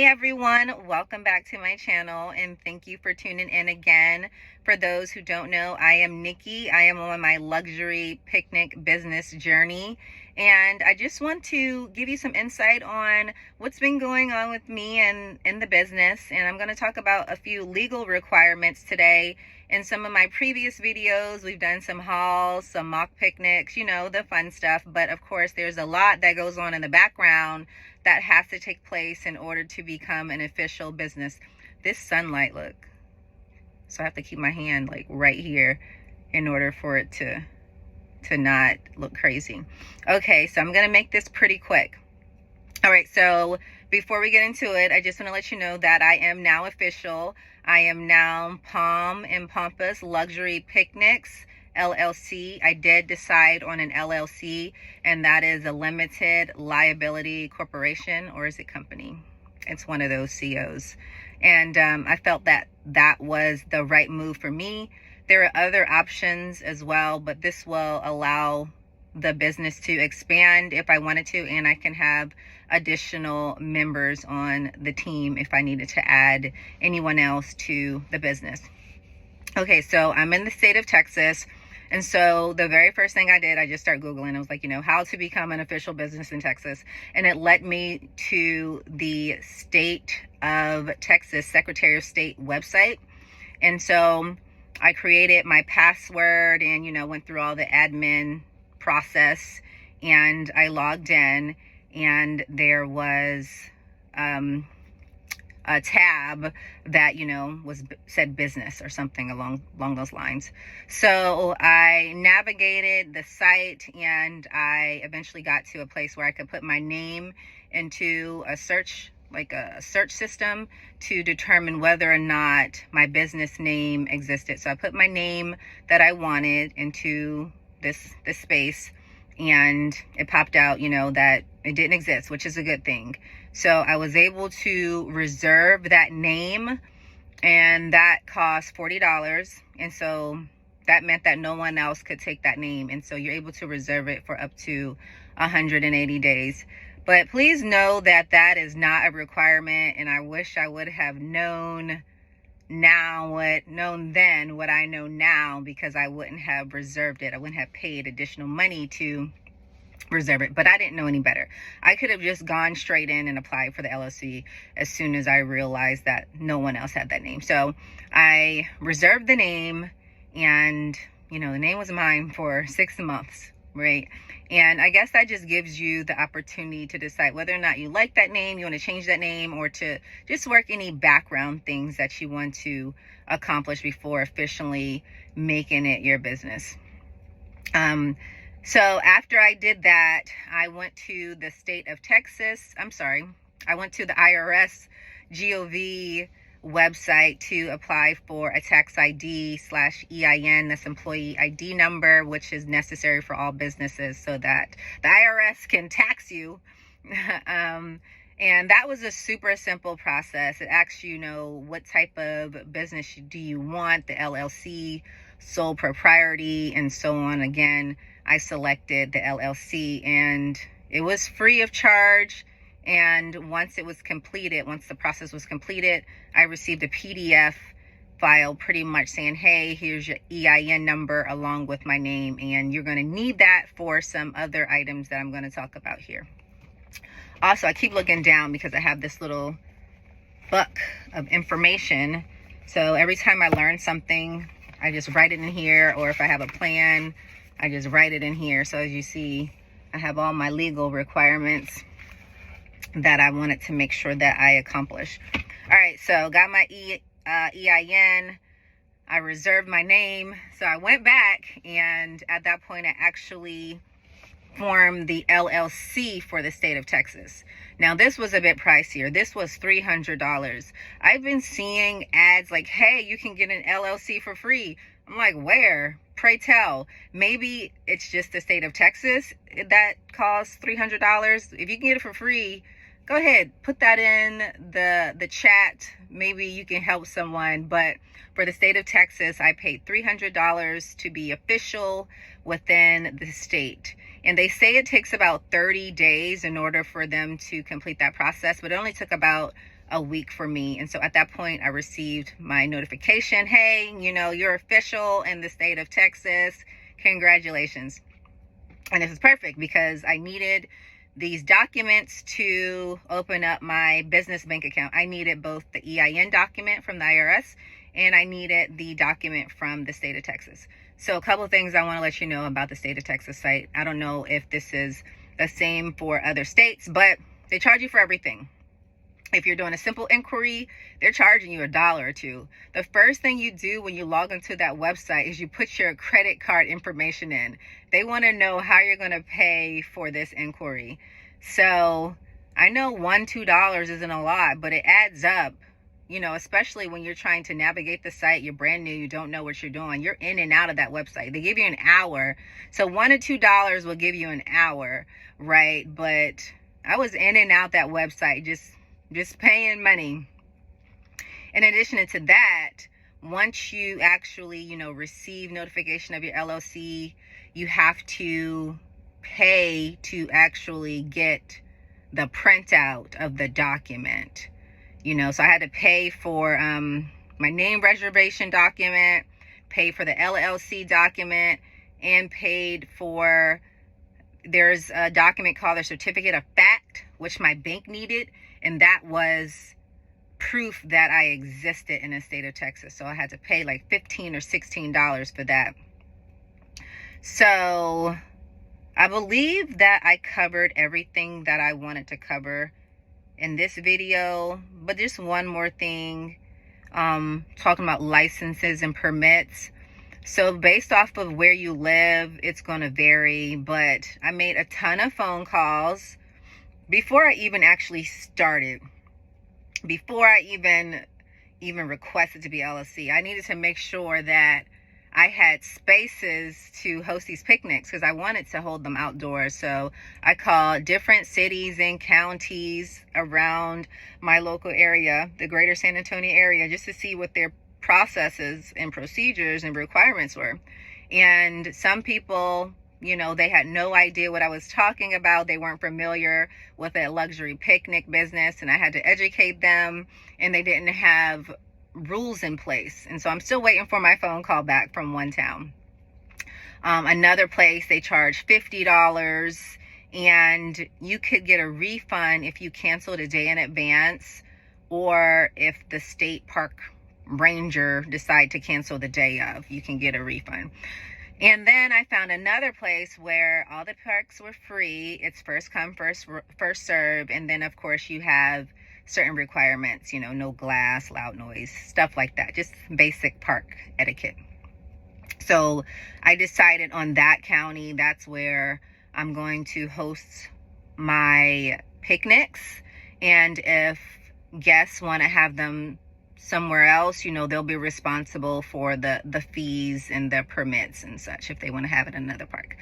everyone, welcome back to my channel and thank you for tuning in again. For those who don't know, I am Nikki. I am on my luxury picnic business journey, and I just want to give you some insight on what's been going on with me and in the business. And I'm going to talk about a few legal requirements today. In some of my previous videos, we've done some hauls, some mock picnics, you know, the fun stuff. But of course, there's a lot that goes on in the background that has to take place in order to become an official business. This sunlight, look. So I have to keep my hand like right here in order for it to not look crazy. Okay, so I'm gonna make this pretty quick. All right, so before we get into it, I just want to let you know that I am now official. I am now Palm and Pampas Luxury Picnics LLC. I did decide on an LLC, and that is a limited liability corporation, or is it company? It's one of those COs. And I felt that that was the right move for me. There are other options as well, but this will allow the business to expand if I wanted to, and I can have additional members on the team if I needed to add anyone else to the business. Okay, so I'm in the state of Texas. And so the very first thing I did, I just started Googling. I was like, you know, how to become an official business in Texas. And it led me to the state of Texas Secretary of State website. And so I created my password and, you know, went through all the admin process, and I logged in, and there was a tab that, you know, said business or something along those lines. So I navigated the site, and I eventually got to a place where I could put my name into a search system to determine whether or not my business name existed. So I put my name that I wanted into this space, and it popped out, you know, that it didn't exist, which is a good thing. So I was able to reserve that name, and that cost $40. And so that meant that no one else could take that name. And so you're able to reserve it for up to 180 days. But please know that that is not a requirement. And I wish I would have known then what I know now, because I wouldn't have reserved it. I wouldn't have paid additional money to reserve it, but I didn't know any better. I could have just gone straight in and applied for the LLC as soon as I realized that no one else had that name. So I reserved the name, and, you know, the name was mine for 6 months, right? And I guess that just gives you the opportunity to decide whether or not you like that name, you want to change that name, or to just work any background things that you want to accomplish before officially making it your business. So after I did that, I went to the state of Texas. I went to the IRS GOV website to apply for a tax ID/EIN, that's employee ID number, which is necessary for all businesses so that the IRS can tax you. And that was a super simple process. It asks you, know, what type of business do you want, the LLC, sole proprietorship, and so on. Again, I selected the LLC, and it was free of charge. And once the process was completed, I received a PDF file pretty much saying, hey, here's your EIN number along with my name. And you're going to need that for some other items that I'm going to talk about here. Also, I keep looking down because I have this little book of information. So every time I learn something, I just write it in here, or if I have a plan, I just write it in here. So as you see, I have all my legal requirements that I wanted to make sure that I accomplish. All right, so got my EIN. I reserved my name. So I went back, and at that point, I actually formed the LLC for the state of Texas. Now, this was a bit pricier. This was $300. I've been seeing ads like, hey, you can get an LLC for free. I'm like, where? Pray tell. Maybe it's just the state of Texas that costs $300. If you can get it for free, go ahead, put that in the chat. Maybe you can help someone. But for the state of Texas, I paid $300 to be official within the state. And they say it takes about 30 days in order for them to complete that process, but it only took about a week for me. And so at that point, I received my notification, hey, you know, you're official in the state of Texas. Congratulations. And this is perfect because I needed these documents to open up my business bank account. I needed both the EIN document from the IRS and I needed the document from the state of Texas. So a couple of things I want to let you know about the state of Texas site. I don't know if this is the same for other states, but they charge you for everything. If you're doing a simple inquiry, they're charging you $1 or $2. The first thing you do when you log into that website is you put your credit card information in. They want to know how you're going to pay for this inquiry. So I know $1, $2 isn't a lot, but it adds up, you know, especially when you're trying to navigate the site. You're brand new. You don't know what you're doing. You're in and out of that website. They give you an hour. So $1 or $2 will give you an hour, right? But I was in and out that website, just paying money. In addition to that, once you actually, you know, receive notification of your LLC, you have to pay to actually get the printout of the document. You know, so I had to pay for my name reservation document, pay for the LLC document, and paid for, there's a document called a certificate of fact, which my bank needed. And that was proof that I existed in the state of Texas. So I had to pay like $15 or $16 for that. So I believe that I covered everything that I wanted to cover in this video. But just one more thing, talking about licenses and permits. So based off of where you live, it's going to vary. But I made a ton of phone calls before I even actually started, before I even requested to be LLC. I needed to make sure that I had spaces to host these picnics because I wanted to hold them outdoors. So I called different cities and counties around my local area, the greater San Antonio area, just to see what their processes and procedures and requirements were. And some people, you know, they had no idea what I was talking about. They weren't familiar with a luxury picnic business, and I had to educate them, and they didn't have rules in place. And so I'm still waiting for my phone call back from one town. Another place, they charge $50, and you could get a refund if you canceled a day in advance, or if the state park ranger decide to cancel the day of, you can get a refund. And then I found another place where all the parks were free. It's first come, first serve. And then, of course, you have certain requirements, you know, no glass, loud noise, stuff like that. Just basic park etiquette. So I decided on that county, that's where I'm going to host my picnics. And if guests want to have them somewhere else, you know, they'll be responsible for the fees and the permits and such if they want to have it in another park.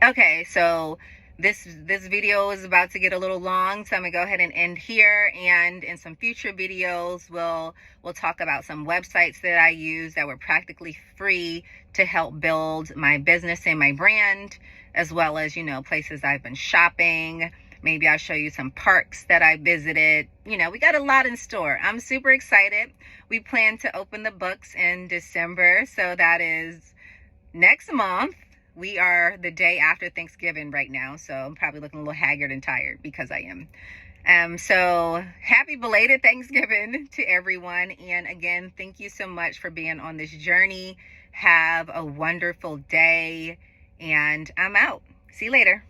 Okay, so this video is about to get a little long, so I'm gonna go ahead and end here, and in some future videos we'll talk about some websites that I use that were practically free to help build my business and my brand, as well as, you know, places I've been shopping. Maybe I'll show you some parks that I visited. You know, we got a lot in store. I'm super excited. We plan to open the books in December. So that is next month. We are the day after Thanksgiving right now. So I'm probably looking a little haggard and tired because I am. So happy belated Thanksgiving to everyone. And again, thank you so much for being on this journey. Have a wonderful day. And I'm out. See you later.